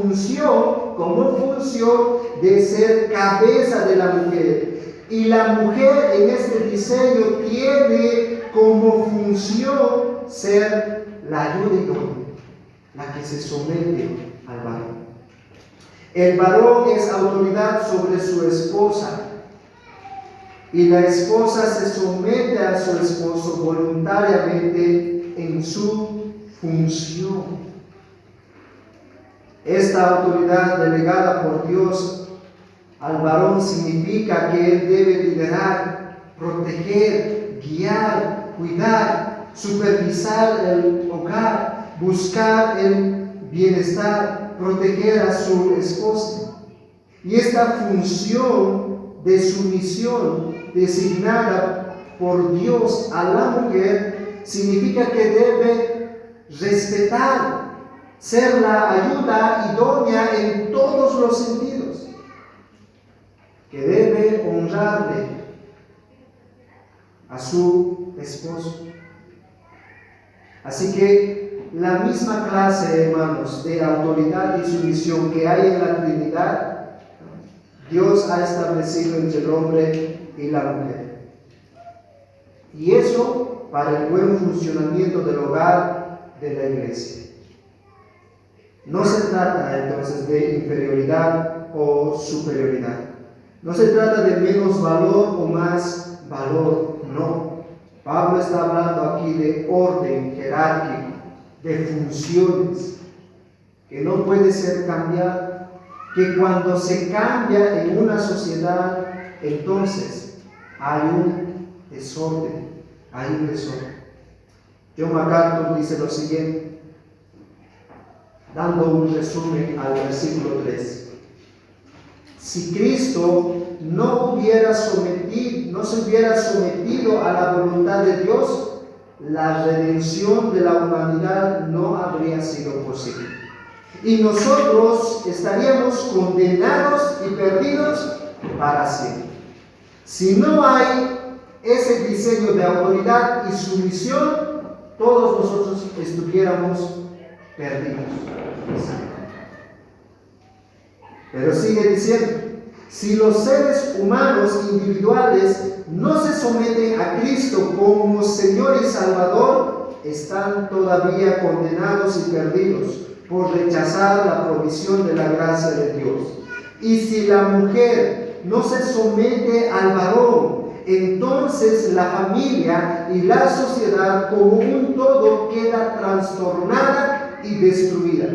función de ser cabeza de la mujer. Y la mujer en este diseño tiene como función ser la ayuda idónea, la que se somete al varón. El varón es autoridad sobre su esposa y la esposa se somete a su esposo voluntariamente en su función. Esta autoridad delegada por Dios al varón significa que él debe liderar, proteger, guiar, cuidar, supervisar el hogar, buscar el bienestar, proteger a su esposa. Y esta función de sumisión designada por Dios a la mujer significa que debe respetar, ser la ayuda idónea en todos los sentidos, que debe honrarle a su esposo. Así que la misma clase, hermanos, de autoridad y sumisión que hay en la Trinidad, Dios ha establecido entre el hombre y la mujer. Y eso para el buen funcionamiento del hogar de la iglesia. No se trata entonces de inferioridad o superioridad. No se trata de menos valor o más valor, no. Pablo está hablando aquí de orden jerárquico, de funciones, que no puede ser cambiado, que cuando se cambia en una sociedad, entonces hay un desorden, John MacArthur dice lo siguiente, dando un resumen al versículo 3. Si Cristo no se hubiera sometido a la voluntad de Dios, la redención de la humanidad no habría sido posible. Y nosotros estaríamos condenados y perdidos para siempre. Si no hay ese diseño de autoridad y sumisión, todos nosotros estuviéramos perdidos. Pero sigue diciendo, si los seres humanos individuales no se someten a Cristo como Señor y Salvador, están todavía condenados y perdidos por rechazar la provisión de la gracia de Dios. Y si la mujer no se somete al varón, entonces la familia y la sociedad como un todo queda trastornada y destruida,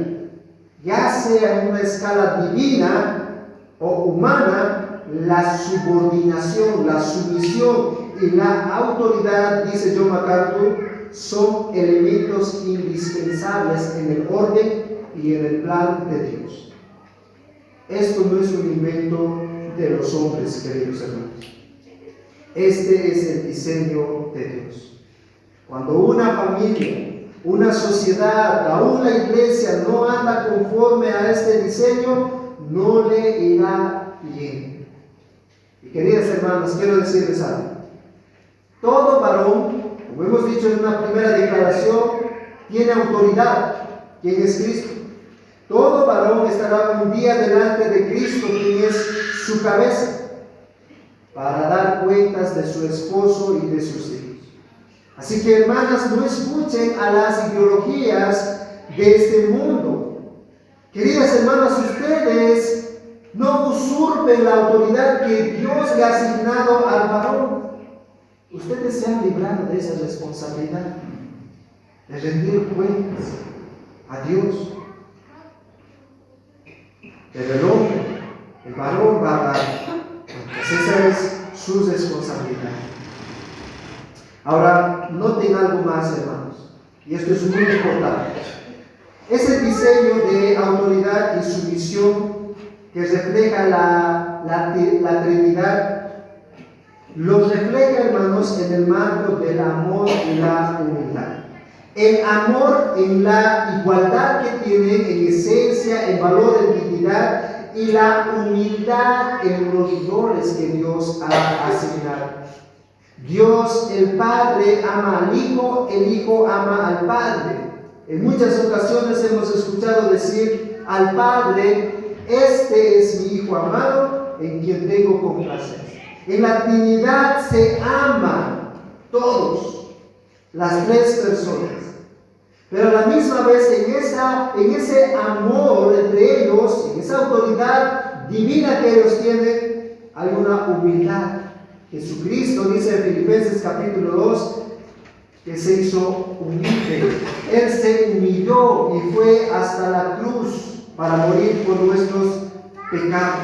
ya sea en una escala divina o humana. La subordinación, la sumisión y la autoridad, dice John MacArthur, son elementos indispensables en el orden y en el plan de Dios. Esto no es un invento de los hombres, queridos hermanos. Este es el diseño de Dios. Cuando una familia, una sociedad, aún la iglesia no anda conforme a este diseño, no le irá bien. Y queridas hermanas, quiero decirles algo. Todo varón, como hemos dicho en una primera declaración, tiene autoridad, quien es Cristo. Todo varón estará un día delante de Cristo, quien es su cabeza, para dar cuentas de su esposo y de sus hijos. Así que, hermanas, no escuchen a las ideologías de este mundo. Queridas hermanas, ustedes no usurpen la autoridad que Dios le ha asignado al varón. Ustedes se han librado de esa responsabilidad, de rendir cuentas a Dios. Pero el hombre, el varón va a dar cuentas. Esa es su responsabilidad. Ahora, noten algo más, hermanos, y esto es muy importante. Ese diseño de autoridad y sumisión que refleja la Trinidad, lo refleja, hermanos, en el marco del amor y la humildad. El amor en la igualdad que tienen en esencia, en valor, en dignidad, y la humildad en los roles que Dios ha asignado. Dios, el Padre, ama al Hijo, el Hijo ama al Padre. En muchas ocasiones hemos escuchado decir al Padre: este es mi Hijo amado, en quien tengo complacencia. En la Trinidad se aman todos, las tres personas. Pero a la misma vez, en ese amor entre ellos, en esa autoridad divina que ellos tienen, hay una humildad. Jesucristo dice en Filipenses capítulo 2 que se hizo humilde. Él se humilló y fue hasta la cruz para morir por nuestros pecados.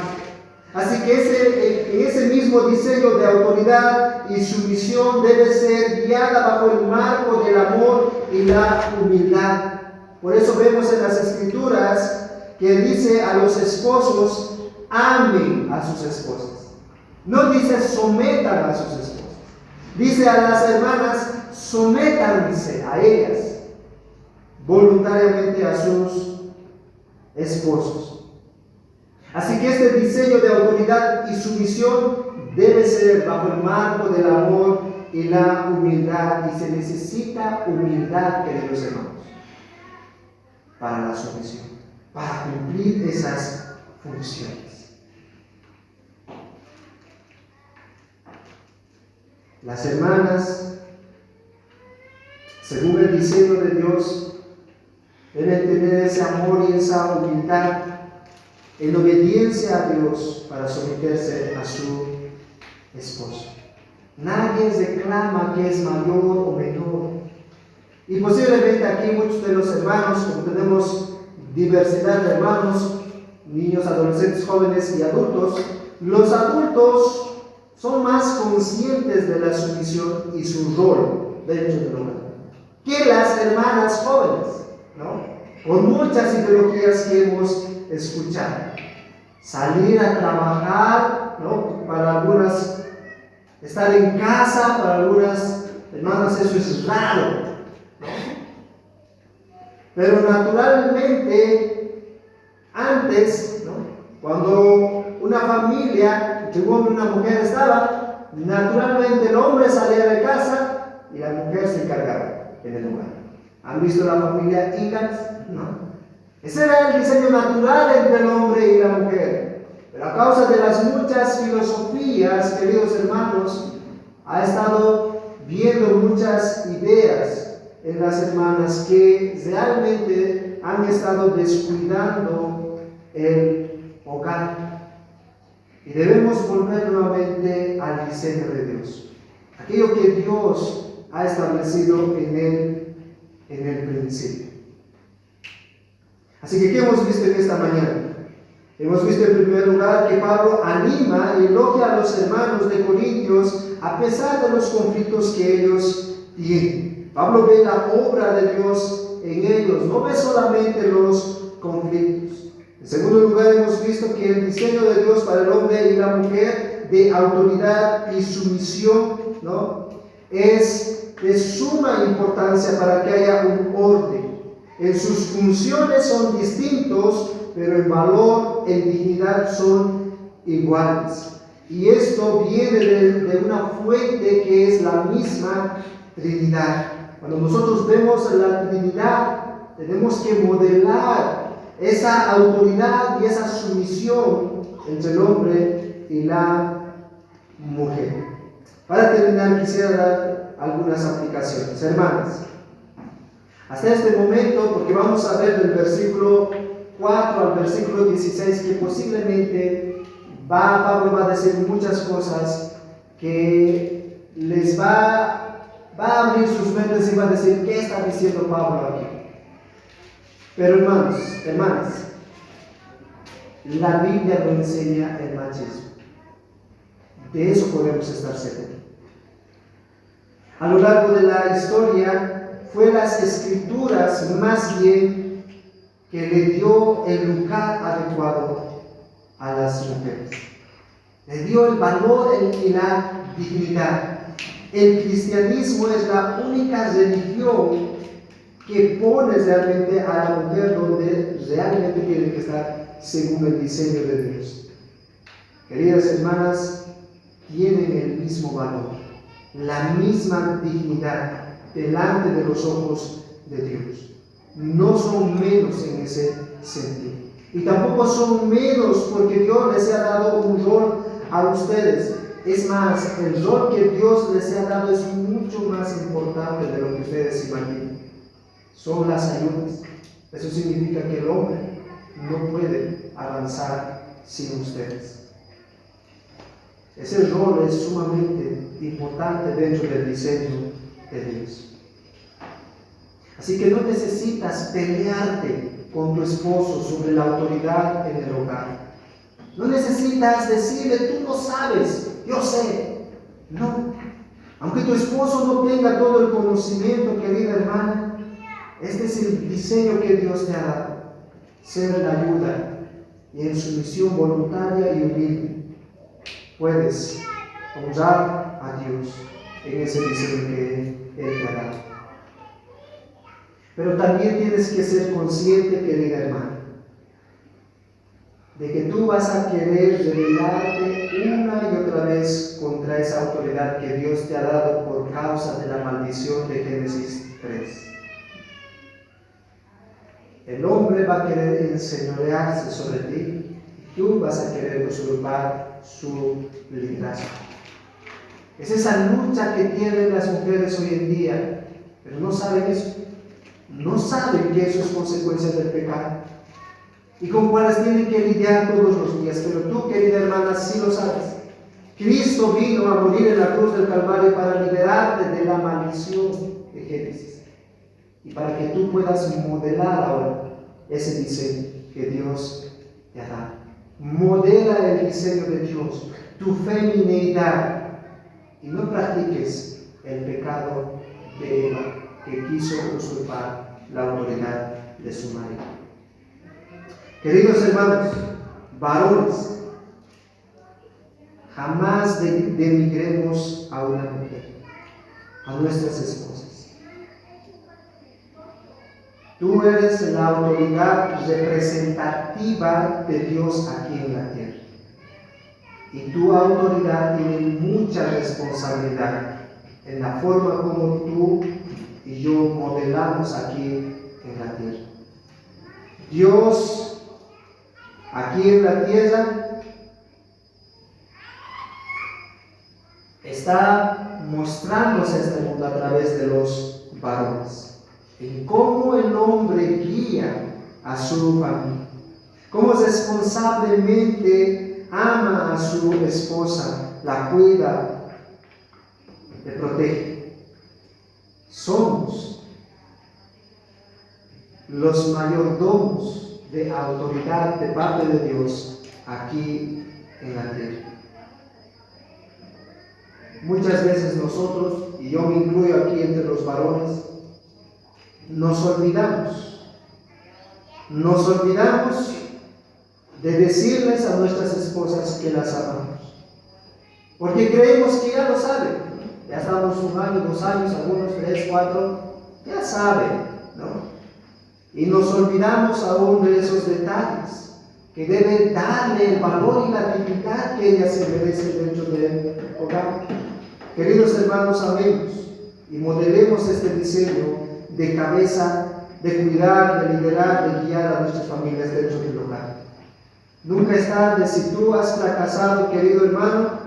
Así que en ese mismo diseño de autoridad y sumisión debe ser guiada bajo el marco del amor y la humildad. Por eso vemos en las Escrituras que dice a los esposos: amen a sus esposas. No dice sometan a sus esposas. Dice a las hermanas: sométanse a ellas voluntariamente a sus esposos. Así que este diseño de autoridad y sumisión debe ser bajo el marco del amor y la humildad, y se necesita humildad, queridos hermanos, para la sumisión, para cumplir esas funciones. Las hermanas según el diseño de Dios, deben tener ese amor y esa humildad en obediencia a Dios para someterse a su esposo. Nadie reclama que es mayor o menor. Y posiblemente aquí muchos de los hermanos, como tenemos diversidad de hermanos, niños, adolescentes, jóvenes y adultos, los adultos son más conscientes de la sumisión y su rol dentro del hogar que las hermanas jóvenes, ¿no? Con muchas ideologías que hemos escuchado. Salir a trabajar, ¿no? Para algunas, estar en casa, para algunas hermanas eso es raro, ¿no? Pero naturalmente, antes, ¿no? Cuando una familia, entre un hombre y una mujer estaba, naturalmente el hombre salía de casa y la mujer se encargaba en el hogar. ¿Han visto la familia Ingalls? No. Ese era el diseño natural entre el hombre y la mujer. Pero a causa de las muchas filosofías, queridos hermanos, ha estado viendo muchas ideas en las hermanas que realmente han estado descuidando el hogar. Y debemos volver nuevamente al diseño de Dios. Aquello que Dios ha establecido en el principio. Así que, ¿qué hemos visto en esta mañana? Hemos visto en primer lugar que Pablo anima y elogia a los hermanos de Corintios a pesar de los conflictos que ellos tienen. Pablo ve la obra de Dios en ellos, no ve solamente los conflictos. En segundo lugar, hemos visto que el diseño de Dios para el hombre y la mujer de autoridad y sumisión, ¿no?, es de suma importancia para que haya un orden. En sus funciones son distintos, pero en valor, en dignidad son iguales. Y esto viene de una fuente que es la misma Trinidad. Cuando nosotros vemos la Trinidad, tenemos que modelar esa autoridad y esa sumisión entre el hombre y la mujer. Para terminar, quisiera dar algunas aplicaciones. Hermanas, hasta este momento, porque vamos a ver del versículo 4 al versículo 16, que posiblemente Pablo va a decir muchas cosas que les va a abrir sus mentes y va a decir, ¿qué está diciendo Pablo aquí? Pero hermanos, hermanas, la Biblia no enseña el machismo. De eso podemos estar seguros. A lo largo de la historia, fue las Escrituras más bien que le dio el lugar adecuado a las mujeres. Le dio el valor y la dignidad. El cristianismo es la única religión que pone realmente a la mujer donde realmente tiene que estar según el diseño de Dios. Queridas hermanas, tienen el mismo valor, la misma dignidad delante de los ojos de Dios. No son menos en ese sentido. Y tampoco son menos porque Dios les ha dado un rol a ustedes. Es más, el rol que Dios les ha dado es mucho más importante de lo que ustedes imaginan. Son las ayudas. Eso significa que el hombre no puede avanzar sin ustedes. Ese rol es sumamente importante dentro del diseño de Dios. Así que no necesitas pelearte con tu esposo sobre la autoridad en el hogar. No necesitas decirle, tú no sabes, yo sé. No. Aunque tu esposo no tenga todo el conocimiento, querida hermana, este es el diseño que Dios te ha dado. Ser la ayuda y en sumisión voluntaria y humilde puedes honrar a Dios en ese diseño que Él te ha dado. Pero también tienes que ser consciente, querida hermana, de que tú vas a querer rebelarte una y otra vez contra esa autoridad que Dios te ha dado por causa de la maldición de Génesis 3. El hombre va a querer enseñorearse sobre ti y tú vas a querer usurpar su liderazgo. Es esa lucha que tienen las mujeres hoy en día pero no saben eso. No saben que eso es consecuencia del pecado y con cuáles tienen que lidiar todos los días. Pero tú, querida hermana, sí lo sabes. Cristo vino a morir en la cruz del Calvario para liberarte de la maldición de Génesis y para que tú puedas modelar ahora ese diseño que Dios te ha dado. Modela el diseño de Dios, tu femineidad, y no practiques el pecado de Eva, que quiso usurpar la autoridad de su marido. Queridos hermanos, varones, jamás denigremos a una mujer, a nuestras esposas. Tú eres la autoridad representativa de Dios aquí en la tierra. Y tu autoridad tiene mucha responsabilidad en la forma como tú y yo modelamos aquí en la tierra. Dios, aquí en la tierra, está mostrándose a este mundo a través de los varones, en cómo el hombre guía a su familia, cómo responsablemente ama a su esposa, la cuida, le protege. Somos los mayordomos de autoridad de parte de Dios aquí en la tierra. Muchas veces nosotros, y yo me incluyo aquí entre los varones, nos olvidamos de decirles a nuestras esposas que las amamos, porque creemos que ya lo saben. Ya estamos 1 año, 2 años, algunos 3, 4, ya saben, ¿no? Y nos olvidamos aún de esos detalles que deben darle el valor y la dignidad que ella se merece dentro del hogar. Queridos hermanos, amemos y modelemos este diseño de cabeza, de cuidar, de liderar, de guiar a nuestras familias dentro del hogar. Nunca es tarde. Si tú has fracasado, querido hermano,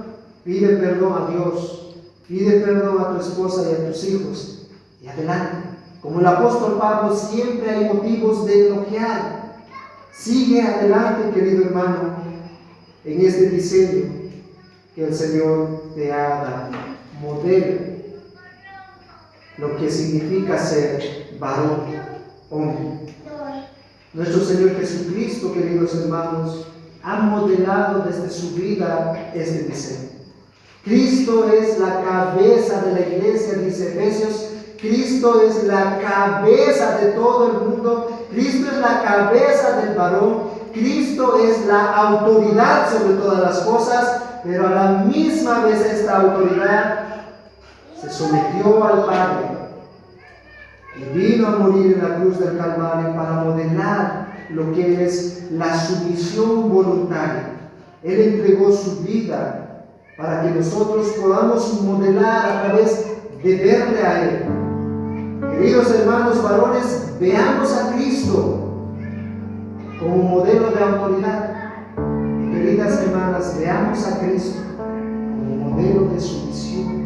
pide perdón a Dios, pide perdón a tu esposa y a tus hijos, y adelante. Como el apóstol Pablo, siempre hay motivos de elogiar. Sigue adelante, querido hermano, en este diseño que el Señor te ha dado. Modela lo que significa ser varón, hombre. Nuestro Señor Jesucristo, queridos hermanos, ha modelado desde su vida este diseño. Cristo es la cabeza de la iglesia, dice Efesios. Cristo es la cabeza de todo el mundo. Cristo es la cabeza del varón. Cristo es la autoridad sobre todas las cosas, pero a la misma vez esta autoridad se sometió al Padre y vino a morir en la cruz del Calvario para modelar lo que es la sumisión voluntaria. Él entregó su vida para que nosotros podamos modelar a través de verle a Él. Queridos hermanos varones, veamos a Cristo como modelo de autoridad. Y queridas hermanas, veamos a Cristo como modelo de sumisión.